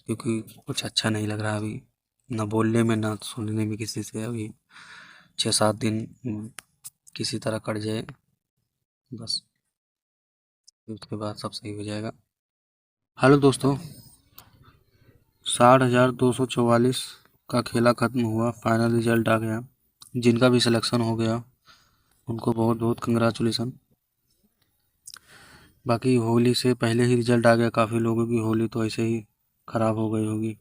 क्योंकि कुछ अच्छा नहीं लग रहा अभी, ना बोलने में ना सुनने में किसी से। अभी 6-7 दिन किसी तरह कट जाए बस, फिर उसके बाद सब सही हो जाएगा। हेलो दोस्तों, 60,244 का खेला ख़त्म हुआ, फाइनल रिजल्ट आ गया। जिनका भी सिलेक्शन हो गया उनको बहुत बहुत कंग्रेचुलेसन। बाकी होली से पहले ही रिजल्ट आ गया, काफ़ी लोगों की होली तो ऐसे ही ख़राब हो गई होगी।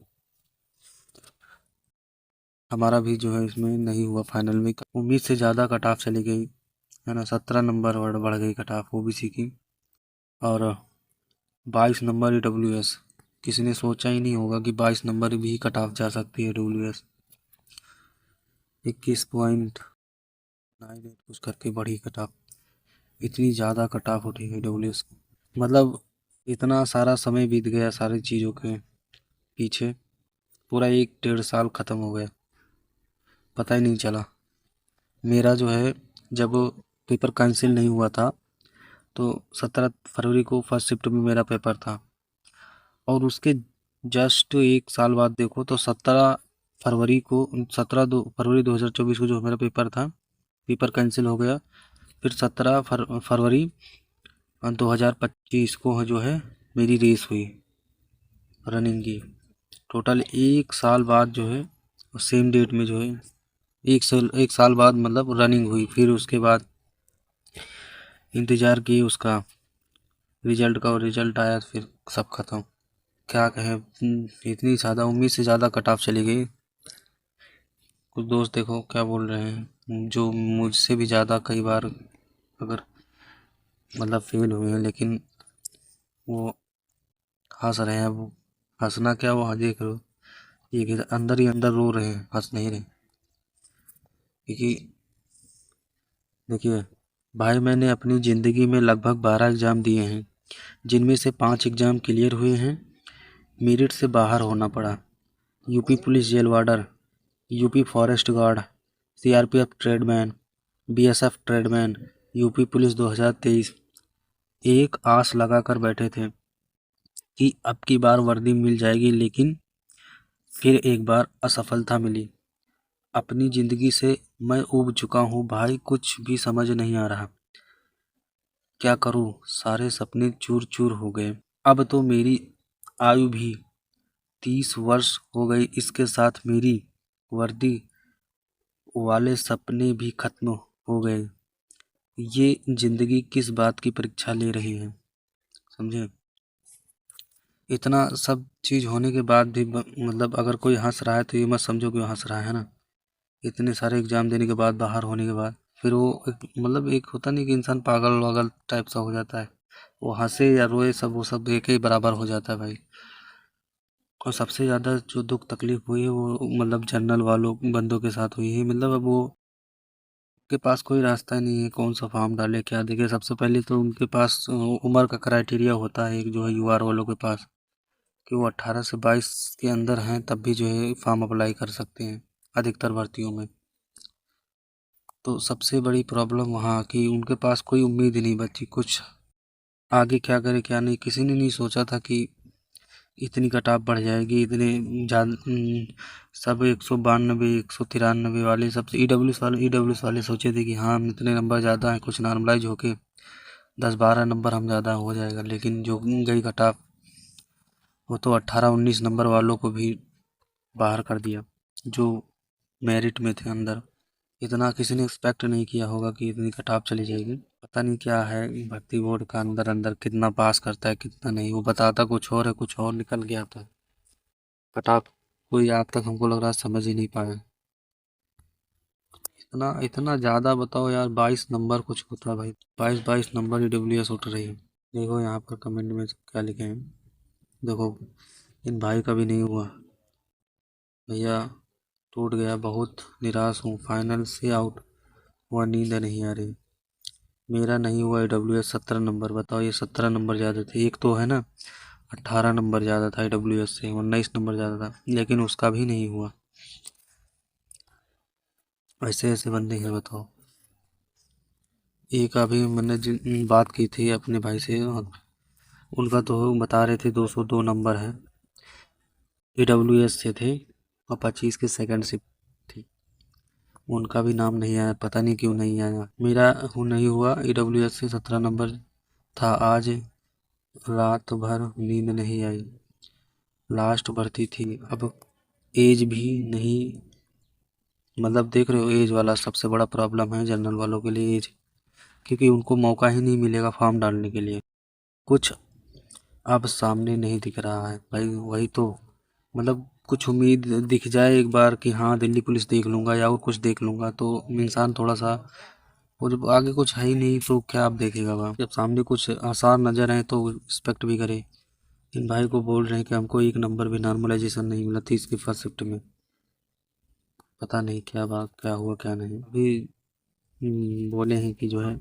हमारा भी जो है इसमें नहीं हुआ फाइनल में, उम्मीद से ज़्यादा कट ऑफ चली गई है ना। 17 नंबर बढ़ गई कट ऑफ ओबीसी की, और 22 नंबर ईडब्ल्यूएस। किसी ने सोचा ही नहीं होगा कि 22 नंबर भी कट ऑफ जा सकती है ईडब्ल्यूएस। 21.98 कुछ करके बढ़ी कट ऑफ। इतनी ज़्यादा कट ऑफ उठी है ईडब्ल्यूएस की, मतलब इतना सारा समय बीत गया सारी चीज़ों के पीछे, पूरा 1-1.5 साल ख़त्म हो गया, पता ही नहीं चला। मेरा जो है, जब पेपर कैंसिल नहीं हुआ था तो 17 फरवरी को फर्स्ट शिफ्ट में मेरा पेपर था, और उसके जस्ट 1 साल बाद देखो तो 17 फरवरी 2024 को जो मेरा पेपर था, पेपर कैंसिल हो गया। फिर 17 फरवरी 2025 को जो है मेरी रेस हुई रनिंग की। टोटल 1 साल बाद जो है, सेम डेट में जो है, 1 साल बाद मतलब रनिंग हुई। फिर उसके बाद इंतज़ार किए उसका रिजल्ट का, और रिजल्ट आया तो फिर सब खत्म। क्या कहें, इतनी ज़्यादा उम्मीद से ज़्यादा कट ऑफ चली गई। कुछ दोस्त देखो क्या बोल रहे हैं, जो मुझसे भी ज़्यादा कई बार अगर मतलब फेल हुए हैं, लेकिन वो हंस रहे हैं। वो हंसना क्या, वो देख लो, ये अंदर ही अंदर रो रहे हैं, हंस नहीं रहे। क्योंकि देखिए भाई, मैंने अपनी ज़िंदगी में लगभग 12 एग्ज़ाम दिए हैं, जिनमें से 5 एग्ज़ाम क्लियर हुए हैं। मेरिट से बाहर होना पड़ा। UP police jail warder, UP forest guard, CRPF tradesman, BSF tradesman, UP police 2023। एक आस लगा कर बैठे थे कि अब की बार वर्दी मिल जाएगी, लेकिन फिर एक बार असफलता मिली। अपनी ज़िंदगी से मैं ऊब चुका हूँ भाई, कुछ भी समझ नहीं आ रहा। क्या करूँ, सारे सपने चूर चूर हो गए। अब तो मेरी आयु भी 30 वर्ष हो गई, इसके साथ मेरी वर्दी वाले सपने भी खत्म हो गए। ये जिंदगी किस बात की परीक्षा ले रही है, समझे। इतना सब चीज़ होने के बाद भी मतलब अगर कोई हंस रहा है तो ये मत समझो कि वो हंस रहा है ना। इतने सारे एग्जाम देने के बाद, बाहर होने के बाद, फिर वो मतलब एक होता नहीं कि इंसान पागल वागल टाइप सा हो जाता है। वो हंसे या रोए, सब वो सब एक ही बराबर हो जाता है भाई। और सबसे ज़्यादा जो दुख तकलीफ हुई है वो मतलब जनरल वालों बंदों के साथ हुई है। मतलब अब वो के पास कोई रास्ता नहीं है, कौन सा फॉर्म डाले क्या। देखिए सबसे पहले तो उनके पास उम्र का क्राइटेरिया होता है एक, जो है यूआर वालों के पास, कि वो 18 से 22 के अंदर हैं तब भी जो है फॉर्म अप्लाई कर सकते हैं अधिकतर भर्तियों में। तो सबसे बड़ी प्रॉब्लम वहाँ कि उनके पास कोई उम्मीद ही नहीं बची कुछ। आगे क्या करे क्या नहीं, किसी ने नहीं सोचा था कि इतनी कटाव बढ़ जाएगी। इतने सब 192 193 वाले, सबसे ईडब्ल्यूएस वाले सोचे थे कि हाँ हम इतने नंबर ज़्यादा हैं, कुछ नॉर्मलाइज होके 10-12 नंबर हम ज़्यादा हो जाएगा। लेकिन जो गई कटाव, वो तो 18-19 नंबर वालों को भी बाहर कर दिया, जो मेरिट में थे अंदर। इतना किसी ने एक्सपेक्ट नहीं किया होगा कि इतनी कटाव चली जाएगी। पता नहीं क्या है भर्ती बोर्ड का, अंदर अंदर कितना पास करता है कितना नहीं। वो बताता कुछ और है, कुछ और निकल के आता है। कटाव कोई आज तक हमको लग रहा है समझ ही नहीं पाया। इतना इतना ज़्यादा बताओ यार, 22 नंबर कुछ होता है भाई। 22 नंबर ईडब्ल्यूएस उठ रही है। देखो यहाँ पर कमेंट में क्या लिखे हैं, देखो इन भाई का भी नहीं हुआ। भैया टूट गया, बहुत निराश हूँ, फाइनल से आउट हुआ, नींद नहीं आ रही। मेरा नहीं हुआ ईडब्ल्यूएस 17 नंबर, बताओ ये 17 नंबर ज़्यादा थे। एक तो है ना 18 नंबर ज़्यादा था ईडब्ल्यूएस से, 19 नंबर ज़्यादा था, लेकिन उसका भी नहीं हुआ। ऐसे ऐसे बंदे हैं बताओ। एक अभी मैंने जिन बात की थी अपने भाई से, उनका तो बता रहे थे 202 नंबर है। AWS से थे और 25 की सेकंड शिफ्ट थी। उनका भी नाम नहीं आया, पता नहीं क्यों नहीं आया। मेरा नहीं हुआ। AWS से 17 नंबर था। आज रात भर नींद नहीं आई। लास्ट भर्ती थी। अब एज भी नहीं, मतलब देख रहे हो, एज वाला सबसे बड़ा प्रॉब्लम है जनरल वालों के लिए, एज। क्योंकि उनको मौका ही नहीं मिलेगा फॉर्म डालने के लिए। कुछ अब सामने नहीं दिख रहा है भाई, वही तो, मतलब कुछ उम्मीद दिख जाए एक बार कि हाँ दिल्ली पुलिस देख लूँगा या और कुछ देख लूँगा तो इंसान थोड़ा सा, और जब आगे कुछ है ही नहीं तो क्या आप देखेगा वहाँ। जब सामने कुछ आसार नज़र आए तो रिस्पेक्ट भी करे। इन भाई को बोल रहे हैं कि हमको एक नंबर भी नॉर्मलाइजेशन नहीं मिला 30 की फर्स्ट शिफ्ट में। पता नहीं क्या बात, क्या हुआ क्या नहीं। अभी बोले हैं कि जो है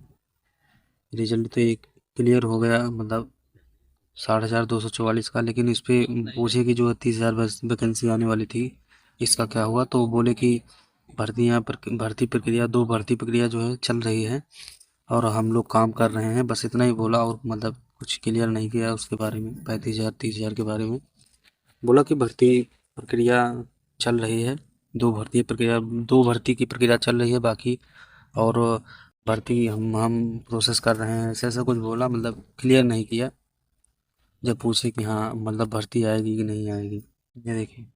रिजल्ट तो एक क्लियर हो गया, मतलब 60,244 का, लेकिन इस पे पूछे कि जो 30,000 वैकेंसी आने वाली थी इसका क्या हुआ, तो बोले कि भर्ती प्रक्रिया, 2 भर्ती प्रक्रिया जो है चल रही है और हम लोग काम कर रहे हैं, बस इतना ही बोला। और मतलब कुछ क्लियर नहीं किया उसके बारे में, 35,000 30,000 के बारे में। बोला कि भर्ती प्रक्रिया चल रही है, 2 भर्ती की प्रक्रिया चल रही है बाकी, और भर्ती हम प्रोसेस कर रहे हैं, ऐसा ऐसा कुछ बोला, मतलब क्लियर नहीं किया। जब पूछे कि हाँ मतलब भर्ती आएगी कि नहीं आएगी। ये देखिए,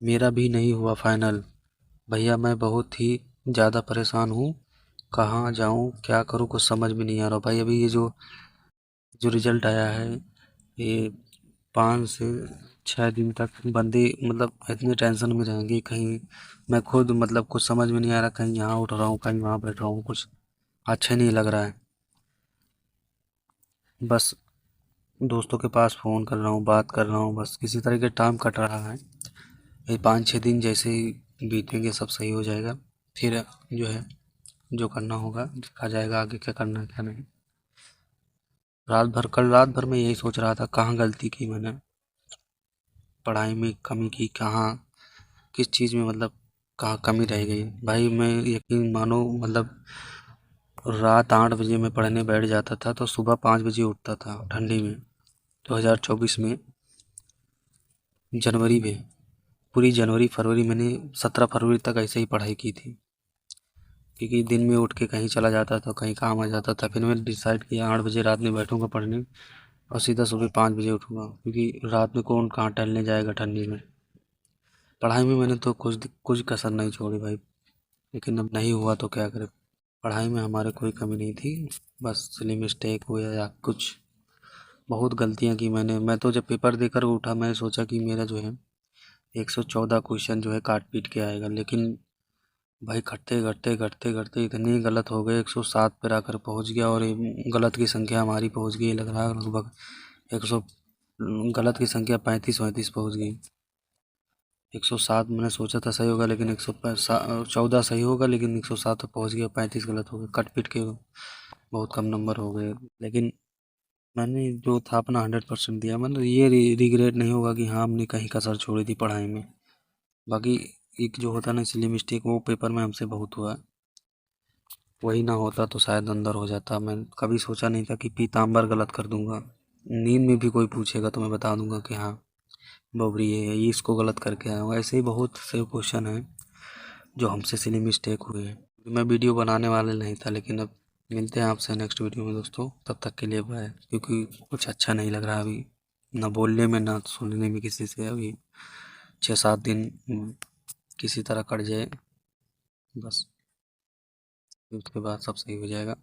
मेरा भी नहीं हुआ फाइनल भैया, मैं बहुत ही ज़्यादा परेशान हूँ। कहाँ जाऊँ, क्या करूँ, कुछ समझ में नहीं आ रहा भाई। अभी ये जो जो रिजल्ट आया है, ये 5 से 6 दिन तक बंदे मतलब इतने टेंशन में रहेंगे। कहीं मैं खुद मतलब कुछ समझ में नहीं आ रहा, कहीं यहाँ उठ रहा हूँ कहीं वहाँ बैठ रहा हूँ, कुछ अच्छा नहीं लग रहा है। बस दोस्तों के पास फ़ोन कर रहा हूँ, बात कर रहा हूँ, बस किसी तरह के टाइम कट रहा है। ये 5-6 दिन जैसे ही बीतेंगे सब सही हो जाएगा। फिर जो है जो करना होगा देखा जाएगा, आगे क्या करना है क्या नहीं। कल रात भर मैं यही सोच रहा था कहाँ गलती की मैंने, पढ़ाई में कमी की कहाँ, किस चीज़ में, मतलब कहाँ कमी रह गई भाई। मैं यकीन मानो, मतलब रात 8 बजे मैं पढ़ने बैठ जाता था तो सुबह 5 बजे उठता था ठंडी में। 2024 में जनवरी में, पूरी जनवरी फरवरी मैंने 17 फरवरी तक ऐसे ही पढ़ाई की थी। क्योंकि दिन में उठ के कहीं चला जाता था, कहीं काम आ जाता था। फिर मैंने डिसाइड किया 8 बजे रात में बैठूंगा पढ़ने और सीधा सुबह 5 बजे उठूंगा, क्योंकि रात में कौन कहाँ टहलने जाएगा ठंडी में। पढ़ाई में मैंने तो कुछ कसर नहीं छोड़ी भाई, लेकिन अब नहीं हुआ तो क्या करें। पढ़ाई में हमारे कोई कमी नहीं थी, बस सिली मिस्टेक हुआ या कुछ, बहुत गलतियां की मैंने। मैं तो जब पेपर देकर उठा मैं सोचा कि मेरा जो है 114 क्वेश्चन जो है काट पीट के आएगा, लेकिन भाई घटते घटते घटते घटते इतने गलत हो गए, 107 पर आकर पहुंच गया। और ये गलत की संख्या हमारी पहुंच गई, लग रहा है लगभग 100, गलत की संख्या 35-35 पहुंच गई। 107 मैंने सोचा था सही होगा, लेकिन 114 सही होगा, लेकिन 107 पर पहुंच गया, 35 गलत हो गए, कट पीट के बहुत कम नंबर हो गए। लेकिन मैंने जो था अपना 100% दिया। मतलब ये रिग्रेट नहीं होगा कि हाँ हमने कहीं कसर छोड़ी थी पढ़ाई में। बाकी एक जो होता है ना सिली मिस्टेक, वो पेपर में हमसे बहुत हुआ। वही ना होता तो शायद अंदर हो जाता। मैं कभी सोचा नहीं था कि पीताम्बर गलत कर दूंगा। नींद में भी कोई पूछेगा तो मैं बता दूंगा कि हाँ बबरी ये इसको गलत करके आया हूँ। ऐसे ही बहुत से क्वेश्चन हैं जो हमसे सिली मिस्टेक हुए हैं। मैं वीडियो बनाने वाला नहीं था, लेकिन अब मिलते हैं आपसे नेक्स्ट वीडियो में दोस्तों। तब तक के लिए बाय, क्योंकि कुछ अच्छा नहीं लग रहा अभी, ना बोलने में ना सुनने में किसी से। अभी 6-7 दिन किसी तरह कट जाए बस, उसके बाद सब सही हो जाएगा।